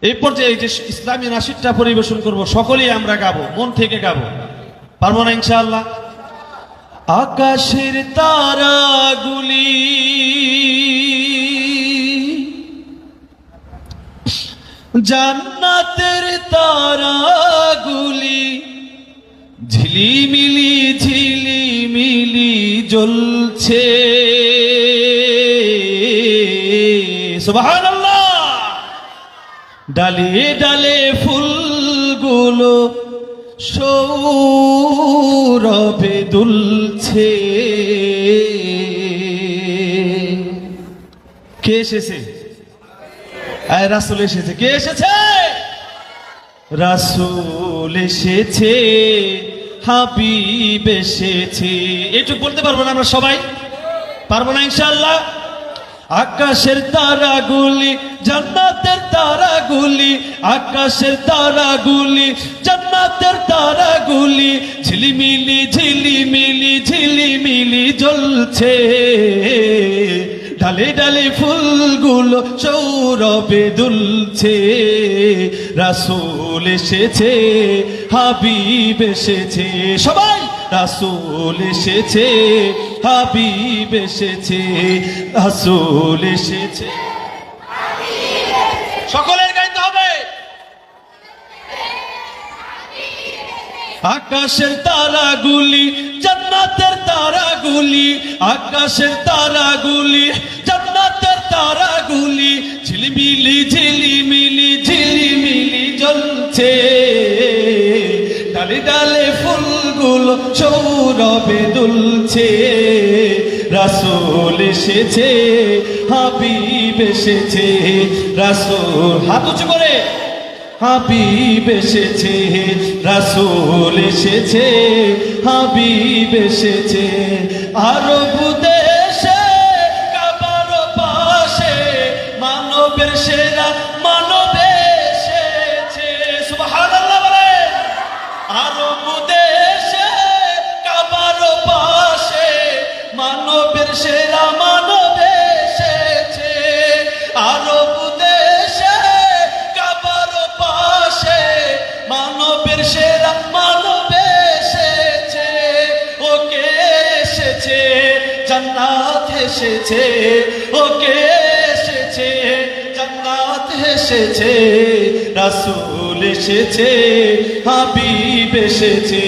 এই পর্যায়ে এই যে ইসলামী নাশিদটা পরিবেশন করব, সকলেই আমরা গাবো, মন থেকে গাবো, পারবো না ইনশাআল্লাহ? আকাশের তারাগুলি জান্নাতের তারাগুলি ঝিলিমিলি ঝিলিমিলি জ্বলছে, সুবহানাল্লাহ। ডালে ডালে ফুলগুলো সৌরভে দুলছে। কে এসেছে? রাসূল এসেছে। কে এসেছে? রাসূল এসেছে, হাবিব এসেছে। এইটুকু বলতে পারবো না আমরা সবাই? পারবো না ইনশাআল্লাহ? আকাশের তারাগুলি জান্নাতের তারাগুলি, আকাশের তারাগুলি জান্নাতের তারাগুলি ঝিলিমিলি ঝিলিমিলি ঝিলিমিলি জ্বলছে। ডালে ডালে ফুলগুলো সৌরভে দুলছে। রাসূল এসেছে, হাবিব এসেছে। সবাই রাসূল এসেছে, হাবিব এসেছে, রাসূল এসেছে। সকলের গাইতে হবে। আকাশের তারাগুলি জান্নাতের তারাগুলি, আকাশের তারাগুলি জান্নাতের তারাগুলি ঝিলিমিলি ঝিলিমিলি ঝিলিমিলি জ্বলছে। ডালে ডালে ফুলগুলো সৌরভে দুলছে। রাসূল এসেছে, হাবিব এসেছে, রাসূল। হাত উঁচু করে। হাবিব এসেছে, রাসূল এসেছে, হাবিব এসেছে। আরব দেশে কাবার পাশে মানবের সেরা মানব এসেছে। সুবহানাল্লাহ বলে। আরব দেশে কাবার পাশে মানবের সেরা মানব এসেছে। আরব দেশে কাবার পাশে মানবের সেরা মানব এসেছে। ওকে এসেছে, জান্নাত এসেছে। ওকে এসেছে, জান্নাত এসেছে। রাসূল এসেছে, হাবিব এসেছে,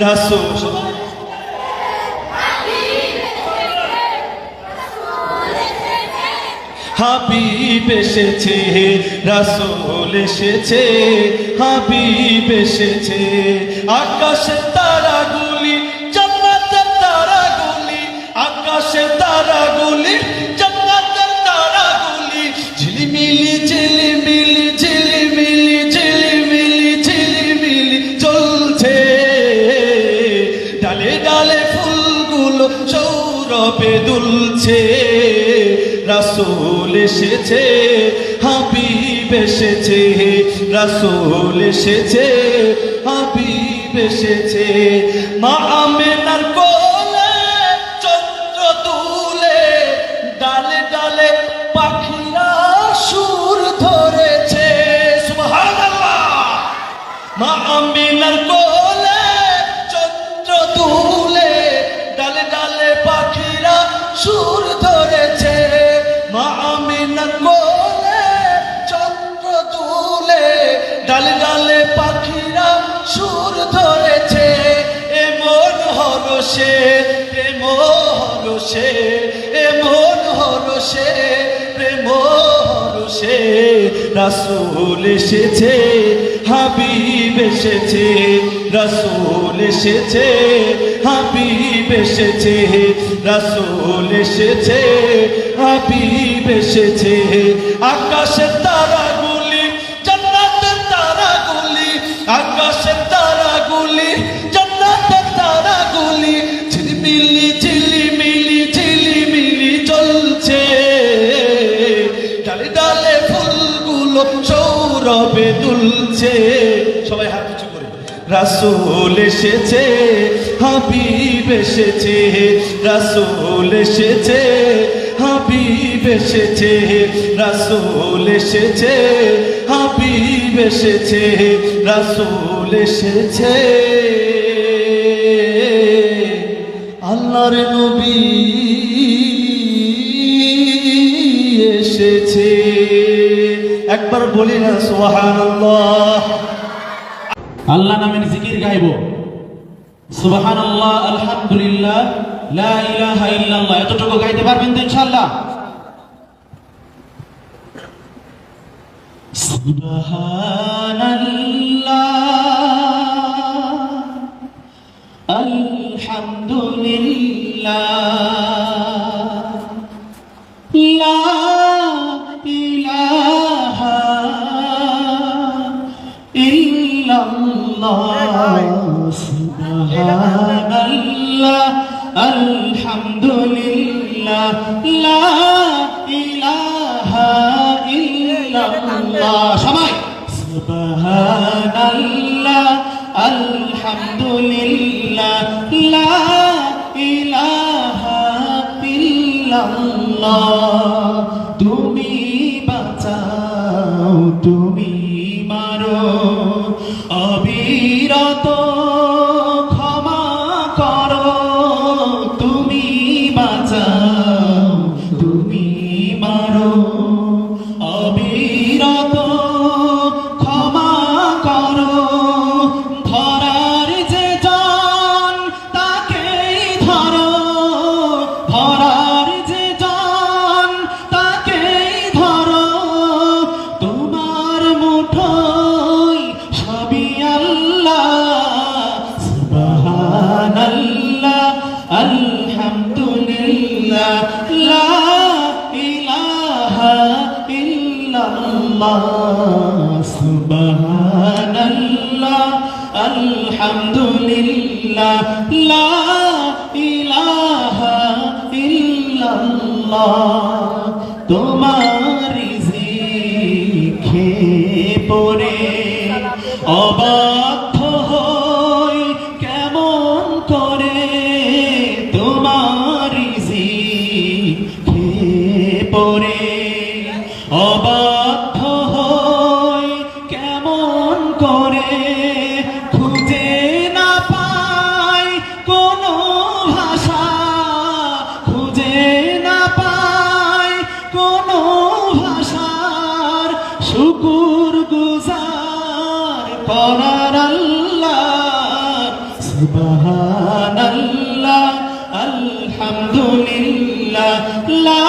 রাসূল। হাবিব এসেছে, রাসূল এসেছে, হাবিব এসেছে। আকাশের তারাগুলি জান্নাতের তারাগুলি, আকাশের তারাগুলি জান্নাতের তারাগুলি ঝিলিমিলি ঝিলিমিলি ঝিলিমিলি ঝিলিমিলি ঝিলিমিলি জ্বলছে। ডালে ডালে ফুলগুলো সৌরভে দুলছে। রাসূল এসেছে, হাবিব এসেছে, রাসূল এসেছে, হাবিব এসেছে। মা আমেনার কোলে চন্দ্র দুলে, ডালে ডালে পাখিরা সুর ধরেছে। সুবহানাল্লাহ। মা আমেনার কোলে চন্দ্র দুলে, ডালে ডালে পাখিরা সুর ধরেছে। মা আমিনার কোলে চন্দ্র দুলে, ডালে ডালে পাখিরা সুর ধরেছে। এমন হরষে, প্রেম হরষে, এমন হরষে, প্রেম হরষে। রাসূল এসেছে, হাবিব এসেছে, রাসূল এসেছে, হাবিব এসেছে, রাসূল এসেছে, হাবিব এসেছে। আকাশের তারাগুলি জান্নাতের তারাগুলি, আকাশের তারাগুলি জান্নাতের তারাগুলি ঝিলিমিলি ঝিলিমিলি ঝিলিমিলি জ্বলছে। ডালে ডালে ফুলগুলো সৌরভে দুলছে। সবাই হাত উঁচু করে। রাসূল এসেছে, হাবিব এসেছে, রাসূল এসেছে, হাবিব এসেছে, রাসূল এসেছে, হাবিব এসেছে, রাসূল এসেছে, আল্লাহর নবী এসেছে। একবার বলি না সুবহানাল্লাহ। আল্লাহ নামের জিকির গাইব, সুবহানাল্লাহ, আলহামদুলিল্লাহ, লা ইলাহা ইল্লাল্লাহ, এতটুকু গাইতে পারবেন তো ইনশাআল্লাহ? সুবহানাল্লাহ, আলহামদুলিল্লাহ, লা ইলাহা ইল্লাল্লাহ, সুবহানাল্লাহ, আলহামদুলিল্লাহ, লা ইলাহা ইল্লাল্লাহ। সবাই সুবহানাল্লাহ, আলহামদুলিল্লাহ, লা ইলাহা ইল্লাল্লাহ। তুমি বাঁচাও, তুমি মারো, অবিরত ক্ষমা করো। তুমি বাঁচাও, তুমি মারো, অবিরত ক্ষমা করো। ধরার যে জন তাকেই ধরো, ধরার যে জন তাকেই ধরো। তোমার মুঠোয় সবই আল্লাহ, সুবহানাল্লাহ, আলহামদুলিল্লাহ, লা ইলাহা ইল্লাল্লাহ, সুবহানাল্লাহ, আলহামদুলিল্লাহ, লা ইলাহা ইল্লাল্লাহ। তোমার রিজিকে পড়ে অবাধ্য হই কেমন করে। তোমার রিজিকে পড়ে অবাধ্য হই কেমন করে। খুঁজে না পাই কোনো ভাষা, খুঁজে না পাই কোনো ভাষার শুকুর গুজার করার আল্লাহ। সুবহানাল্লাহ, আলহামদুলিল্লাহ, লা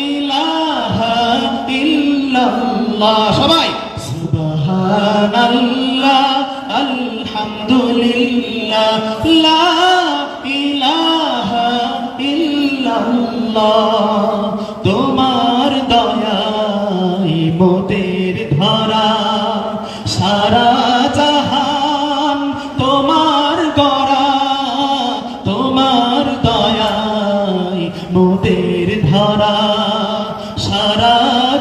ইলাহা ইল্লাল্লাহ। সবাই সুবহানাল্লাহ, আলহামদুলিল্লাহ, লা ইলাহা ইল্লাল্লাহ। তোমার দয়ায় মোদের ধরা, সারা জাহান তোমার গড়া। তোমার দয়ায় মোদের ধরা, সারা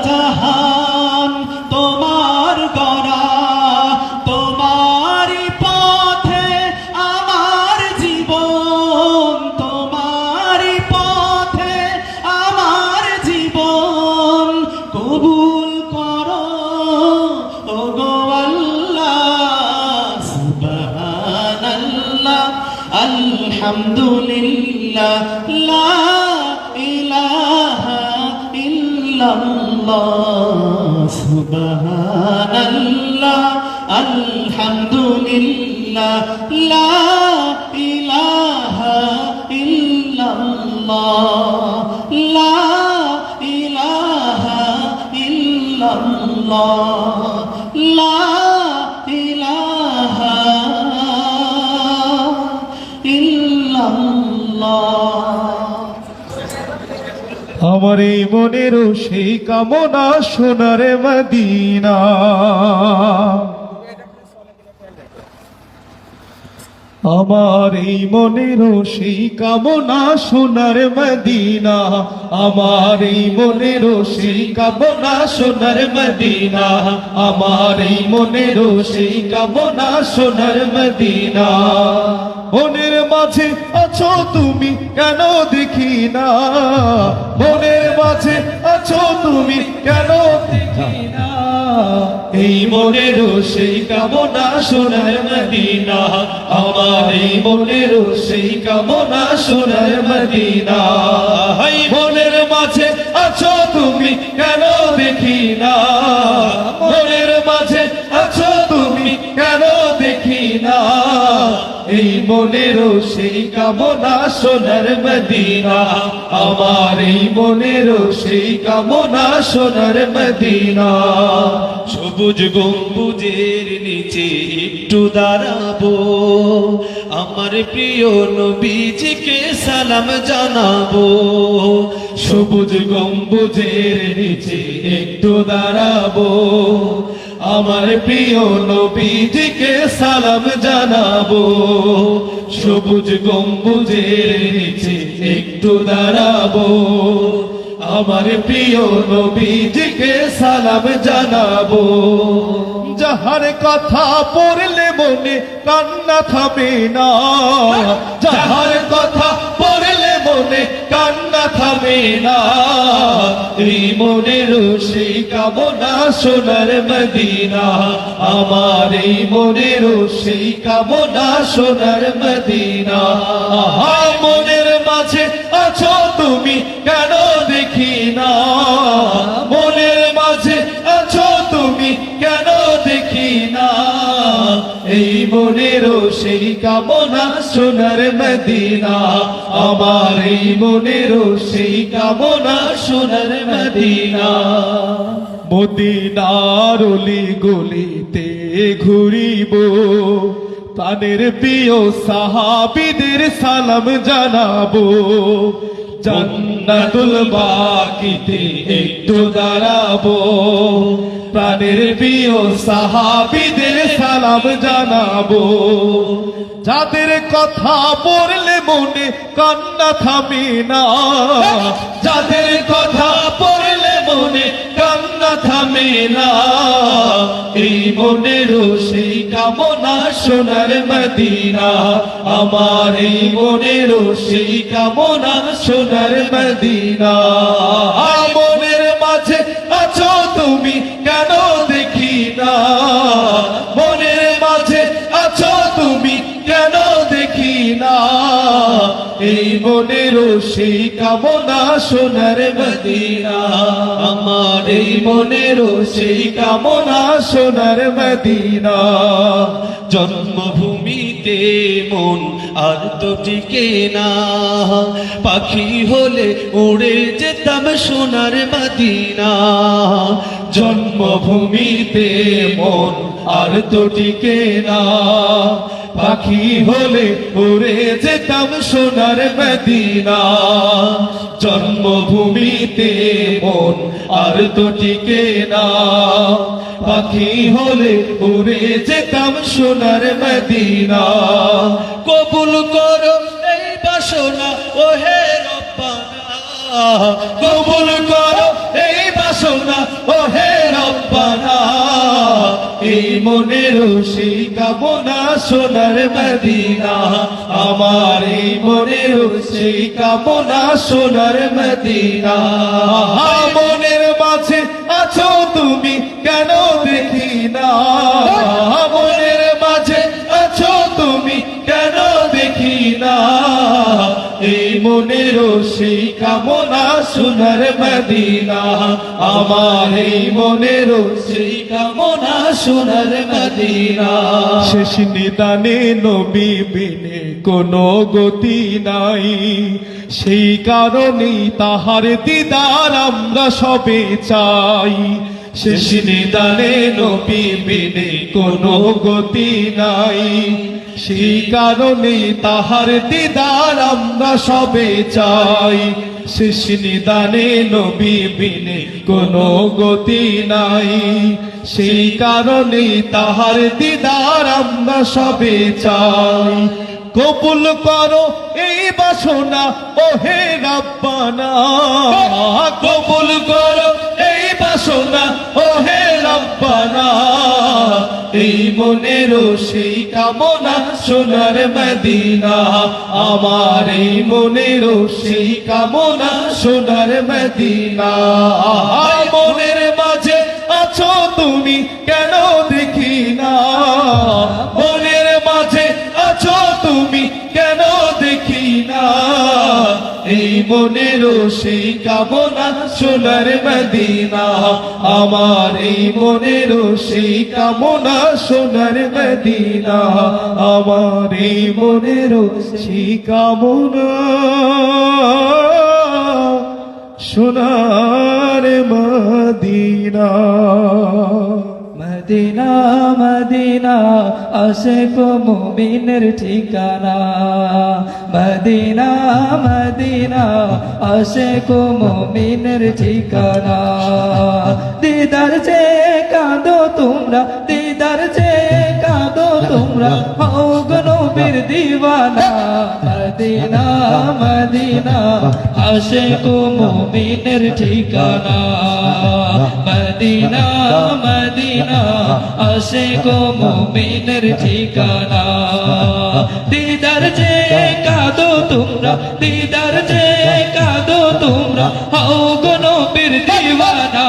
জাহান তোমার গড়া। তোমারই পথে আমার জীবন, তোমারই পথে আমার জীবন। কবুল করো ওগো আল্লাহ, সুবহানাল্লাহ, আলহামদুলিল্লাহ, লা ইলাহা ইল্লাল্লাহ, সুবহানাল্লাহ, আলহামদুলিল্লাহ, লা ইলাহা ইল্লাল্লাহ, লা ইলাহা ইল্লাল্লাহ, লা ইলাহা ইল্লাল্লাহ। আমার এই মনেরও সেই কামনা সোনার মদিনা, আমার এই মনেরও সেই কামনা সোনার মদিনা, আমার এই মনেরও সেই কামনা সোনার মদিনা, আমার এই মনেরও সেই কামনা সোনার মদিনা। মনের মাঝে আছো তুমি কেন দেখি না, মনের মাঝে আছো আছো তুমি কেন দেখি না এই মনেরও সেই কামনা সোনার মদিনা আমার এই মনেরও সেই কামনা সোনার মদিনা এই মনের মাঝে আছো তুমি কেন দেখি না মনের মাঝে আছো তুমি কেন দেখি না এই মনেরও সেই কামনা সোনার মদিনা আমার এই মনেরও সেই কামনা সোনার মদিনা সবুজ গম্বুজের নিচে একটু দাঁড়াবো আমার প্রিয় নবীজিকে সালাম জানাবো সবুজ গম্বুজের নিচে একটু দাঁড়াবো আমার প্রিয় নবীজিকে সালাম জানাবো সবুজ গম্বুজের নিচে একটু দাঁড়াবো আমার প্রিয় নবীজিকে সালাম জানাবো যাহার কথা পড়লে মনে কান্না থামে না যাহার কথা পড়লে মনে কান্না থামে না এই মনের সেই কামনা সোনার মদিনা আমার এই মনের সেই কামনা সোনার মদিনা আহা মনের মাঝে আছো তুমি কেন দেখি না মনের মাঝে আছো তুমি কেন দেখি না এই মনেরও সেই কামনা সোনার মদিনা আমার এই মনেরও সেই কামনা সোনার মদিনা মদিনার অলি গলিতে ঘুরিব প্রাণের প্রিয় সাহাবীদের সালাম জানাবো জান্নাতুল বাকিতে একটু দাঁড়াবো প্রাণের প্রিয় সাহাবীদের সালাম জানাবো যাদের কথা পড়লে মনে কান্না থামে না যাদের কথা পড়লে মনে কান্না থামে না এই মনেরও সেই কামনা সোনার মদিনা আমার এই মনেরও সেই কামনা সোনার মদিনা মনের মাঝে আছো তুমি কেন দেখি না মনের মাঝে আছো তুমি কেন দেখি না এই মনেরও সেই কামনা সোনার মদিনা আমার এই মনেরও সেই কামনা সোনার মদিনা জন্মভূমিতে মন আর তো টিকে না পাখি হলে উড়ে যেতাম সোনার মদিনা জন্মভূমিতে মন আর তো টিকে না পাখি হলে উড়ে যেতাম সোনার মদিনা জন্মভূমিতে মন আর তো টিকে না পাখি হলে উড়ে যেতাম সোনার মদিনা কবুল করো এই বাসনা ও হে রব্বানা কবুল করো এই বাসনা ও হে রব্বানা এই মনেরও সেই কামনা সোনার মদিনা আমার এই মনেরও সেই কামনা সোনার মদিনা মনের মাঝে আছো তুমি কেন দেখি না মনের মাঝে আছো তুমি কেন দেখি না এই মনেরও সেই কামনা সোনার মদিনা আমার এই মনেরও সেই কামনা সোনার মদিনা শেষ নিদানে নবী বিনে কোনো গতি নাই সেই কারণেই তাহার দিদার আমরা সবে চাই শেষ নিদানে নবী বিনে কোনো গতি নাই সেই কারণেই তাহার দিদার আমরা সবে চাই শেষ নিদানে নবী বিনে কোনো গতি নাই সেই কারণেই তাহার দিদার আমরা সবে চাই কবুল করো এই বাসনা ও হে রব্বানা কবুল করো এই বাসনা ও হে রব্বানা এই মনেরও সেই কামনা সোনার মদিনা আমার এই মনেরও সেই কামনা সোনার মদিনা মনের মাঝে আছো তুমি কেন দেখি না মনের মাঝে আছো তুমি কেন দেখি না এই মনেরও সেই কামনা সোনার মদিনা আমার এই মনেরও সেই কামনা সোনার মদিনা আমার এই মনেরও সেই কামনা সোনার মদিনা মদিনা মদিনা আশিক মুমিনের ঠিকানা মদিনা মদিনা আশিক মুমিনের ঠিকানা দিদার যে কাঁদো তোমরা দিদার যে কাঁদো তোমরা হও গো নবীর দিওয়ানা মদিনা মদিনা আশিক মুমিনের ঠিকানা মদিনা মদিনা আশিক মুমিনের ঠিকানা দিদার যে কাঁদো তোমরা দিদার যে কাঁদো তোমরা হও গো নবীর দিওয়ানা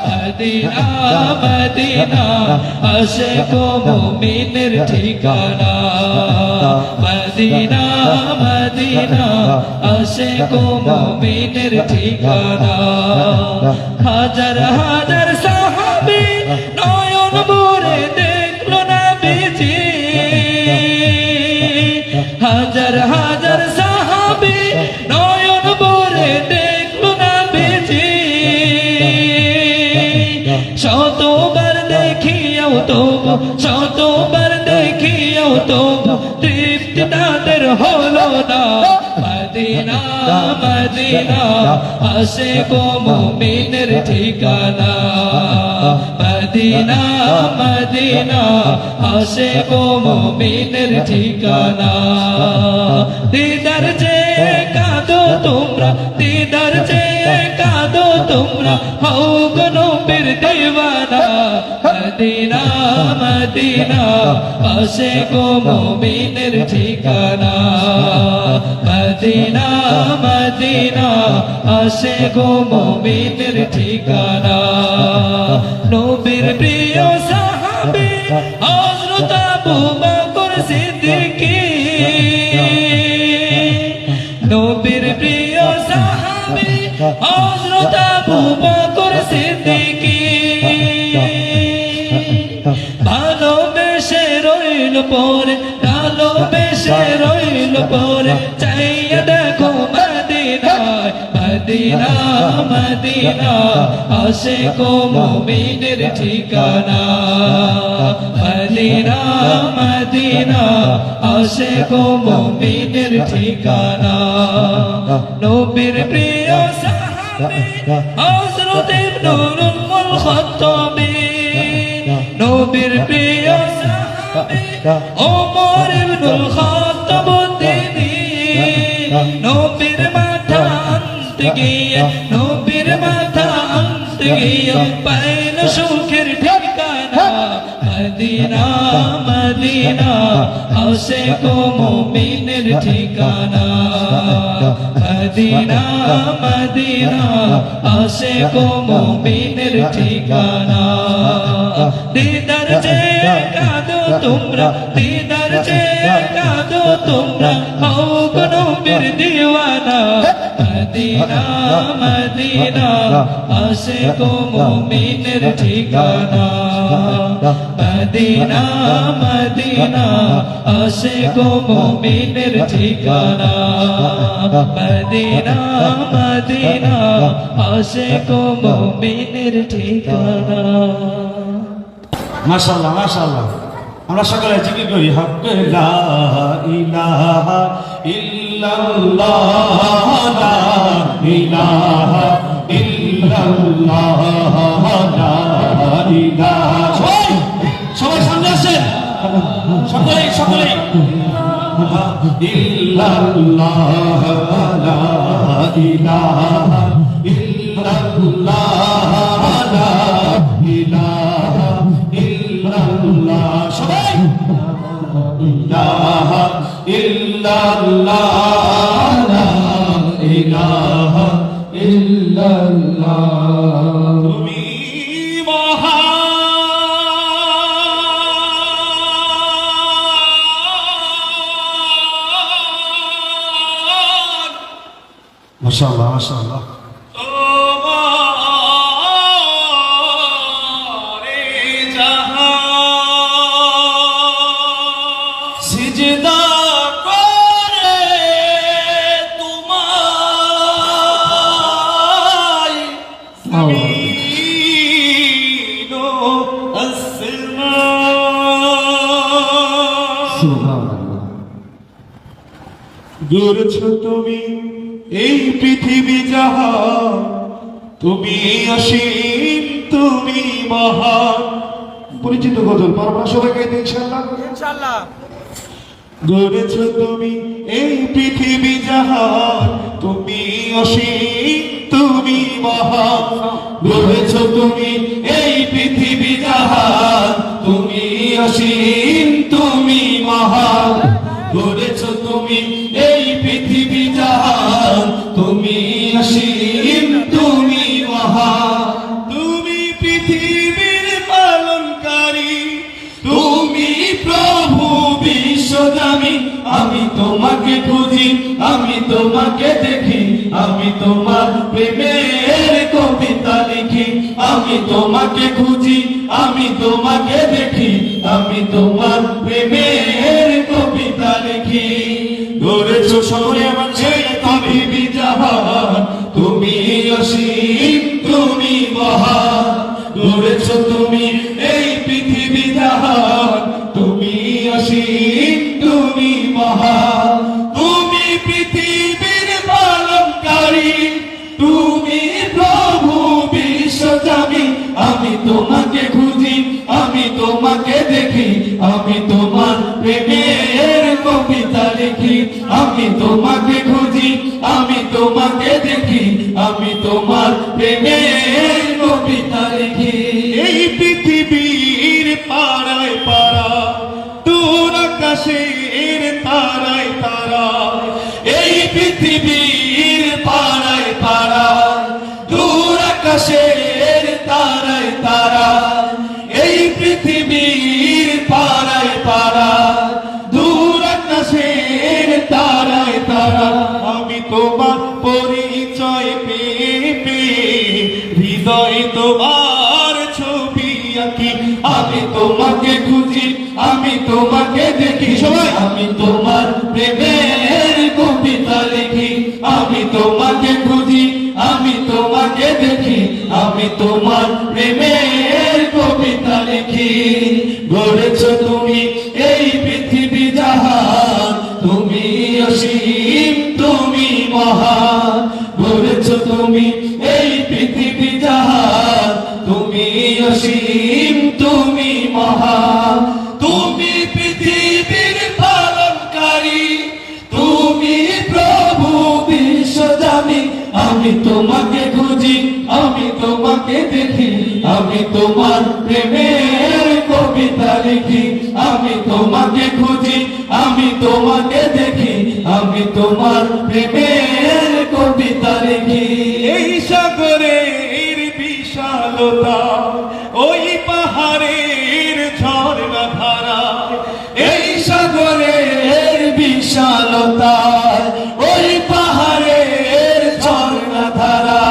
মদিনা মদিনা আশিক মুমিনের ঠিকানা মদিনা মদিনা আশিক মুমিনের ঠিকানা হাজার হাজার সাহাবী নয়ন ভরে দেখলো নবীজি হাজার হাজার সাহাবী নয়ন ভরে দেখলো নবীজি শতবার দেখিয়াও তবু শতবার দেখিয়াও তবু তৃপ্তি তাদের হলো না মদিনা মদিনা আশিক মুমিনের ঠিকানা মদিনা মদিনা আশিক মুমিনের ঠিকানা দিদার যে কাঁদো তোমরা দিদার যে কাঁদো তোমরা হও গো নবীর দিওয়ানা মদিনা মদিনা আশিক মুমিনের ঠিকানা মদিনা মদিনা আশিক মুমিনের ঠিকানা নবীর প্রিয় সাহাবী হযরত আবু বকর সিদ্দিকী নবীর প্রিয় সাহাবী হযরত আবু বকর সিদ্দিকী ভালোবেসে রইল পরে ভালোবেসে রইল পরে চাইয়া দেখো মদিনায় মদিনা মদিনা আশিক মুমিনের ঠিকানা মদিনা মদিনা আশিক মুমিনের ঠিকানা নবীর প্রিয় সাহাবী হযরত ইবনুল খাত্তাবী নবীর প্রিয় সাহাবী ওমর ইবনুল খাত্তাব তিনি নবীর মাথা আনতে গিয়ে নবীর মাথা আনতে গিয়ে পাইল সুখের ঠিকানা মদিনা মদিনা আশিক মুমিনের ঠিকানা মদিনা মদিনা আশিক মুমিনের ঠিকানা দিদার যে কাঁদো তোমরা দিদার যে কাঁদো তোমরা হও গো নবীর দিওয়ানা মদিনা মদিনা আশিক মুমিনের ঠিকানা মদিনা মদিনা আশিক মুমিনের ঠিকানা মদিনা মদিনা আশিক মুমিনের ঠিকানা মাশাআল্লাহ মাশাআল্লাহ আমরা সকলে জিকির করি হক লা ইলাহা ইল্লাল্লাহ লা ইলাহা ইল্লাল্লাহ লা ইলাহা সবাই সামনে আসেন সকলে ইল্লাল্লাহ লা ইলাহা ইল্লাল্লাহ লা ইলাহা ইল্লাল্লাহ সবাই ইলাহা ইল্লাল্লাহ লা ইলাহা ইল্লাল্লাহ তুমি মহান মাশাআল্লাহ মাশাআল্লাহ তোমারে জাহান সিজদা করে তোমায় জমিন ও আসমান সুবহানাল্লাহ গড়েছো তুমি এই পৃথিবী জাহান তুমি অসীম তুমি মহান পরিচিত গজল পারবা সবাই গাইতে ইনশাআল্লাহ গড়েছো তুমি এই পৃথিবী জাহান তুমি অসীম তুমি মহান গড়েছো তুমি এই পৃথিবী জাহান তুমি অসীম তুমি মহান গড়েছো তুমি এই পৃথিবী জাহান তুমি অসীম তুমি মহান তুমি পৃথিবীর পালনকারী তুমি প্রভু বিশ্বজামি আমি তোমাকে খুঁজি আমি তোমাকে দেখি আমি তোমার প্রেমের কবিতা লিখি আমি তোমাকে খুঁজি আমি তোমাকে দেখি আমি তোমার প্রেমের কবিতা লিখি গড়েছো সরে আমার সেই পৃথিবী জাহান তুমি অসীম তুমি মহান গড়েছো তুমি এই পৃথিবী জাহান তুমি অসীম তুমি মহান তুমি পৃথিবীর পালনকারী তুমি প্রভু বিশ্বজামি আমি তোমাকে খুঁজি আমি তোমাকে দেখি আমি তোমার প্রেমের কবিতা লিখি আমি তোমাকে খুঁজি আমি তোমাকে দেখি আমি তোমার প্রেমের কবিতা লিখি এই পৃথিবীর পাড়ায় পাড়া দূর আকাশের তারায় তারা এই পৃথিবীর পাড়ায় পাড়া দূর আকাশের তারায় তারা এই পৃথিবীর পাড়ায় পাড়া দূর আকাশের তারায় তারা আমি তোমার পরিচয় পেয়ে পেয়ে হৃদয় তোমার ছবি আঁকি আমি তোমাকে খুঁজি আমি তোমাকে দেখি সবাই আমি তোমার প্রেমের কবিতা লিখি আমি তোমাকে খুঁজি আমি তোমাকে দেখি আমি তোমার প্রেমের কবিতা লিখি গড়েছো তুমি এই পৃথিবী জাহান তুমি অসীম তুমি মহান গড়েছো তুমি এই পৃথিবী জাহান তুমি অসীম তুমি মহান তুমি পৃথিবীর পালনকারী তুমি প্রভু বিশ্বজামি আমি তোমাকে খুঁজি আমি তোমাকে দেখি আমি তোমার প্রেমের কবিতা লিখি আমি তোমাকে খুঁজি আমি তোমাকে দেখি আমি তোমার প্রেমের কবিতা লিখি এই সাগরের বিশালতা ওই পাহাড়ের ঝর্ণা ধারা এই সাগরের বিশালতা ওই পাহাড়ের ঝর্ণা ধারা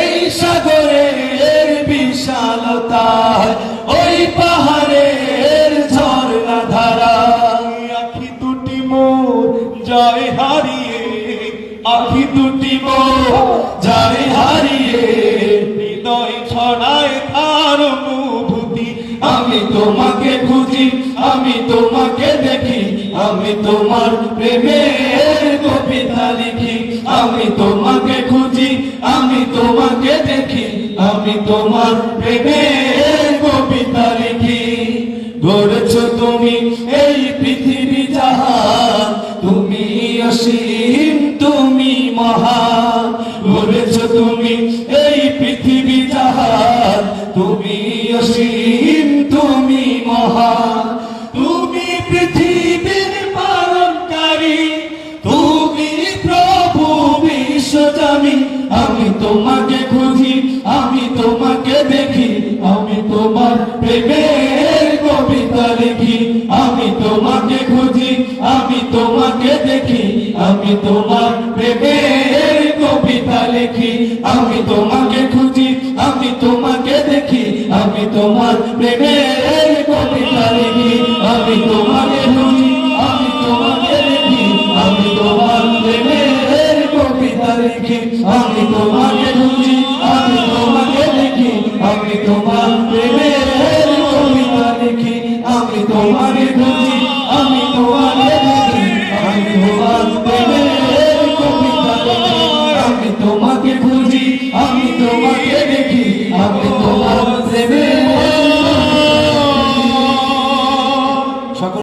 এই সাগরের বিশালতা ওই পাহাড়ের ঝর্ণা ধারা আখি দুটি মোর যায় হারিয়ে আখি দুটি মোর যায় হারিয়ে হৃদয় ছড়ায় তার অনুভূতি আমি তোমাকে খুঁজি আমি তোমাকে দেখি আমি তোমার প্রেমের কবিতা লিখি আমি তোমাকে খুঁজি আমি তোমাকে দেখি আমি তোমার প্রেমের কবিতা লিখি গড়েছো তুমি এই পৃথিবী জাহান তুমি অসীম তুমি মহান গড়েছো তুমি এই পৃথিবী জাহান তুমি অসীম তুমি মহান তুমি পৃথিবীর পালনকারী তুমি প্রভু বিশ্বজামি আমি দেখি, আমি তোমাকে খুঁজি, আমি তোমাকে দেখি, আমি তোমাকে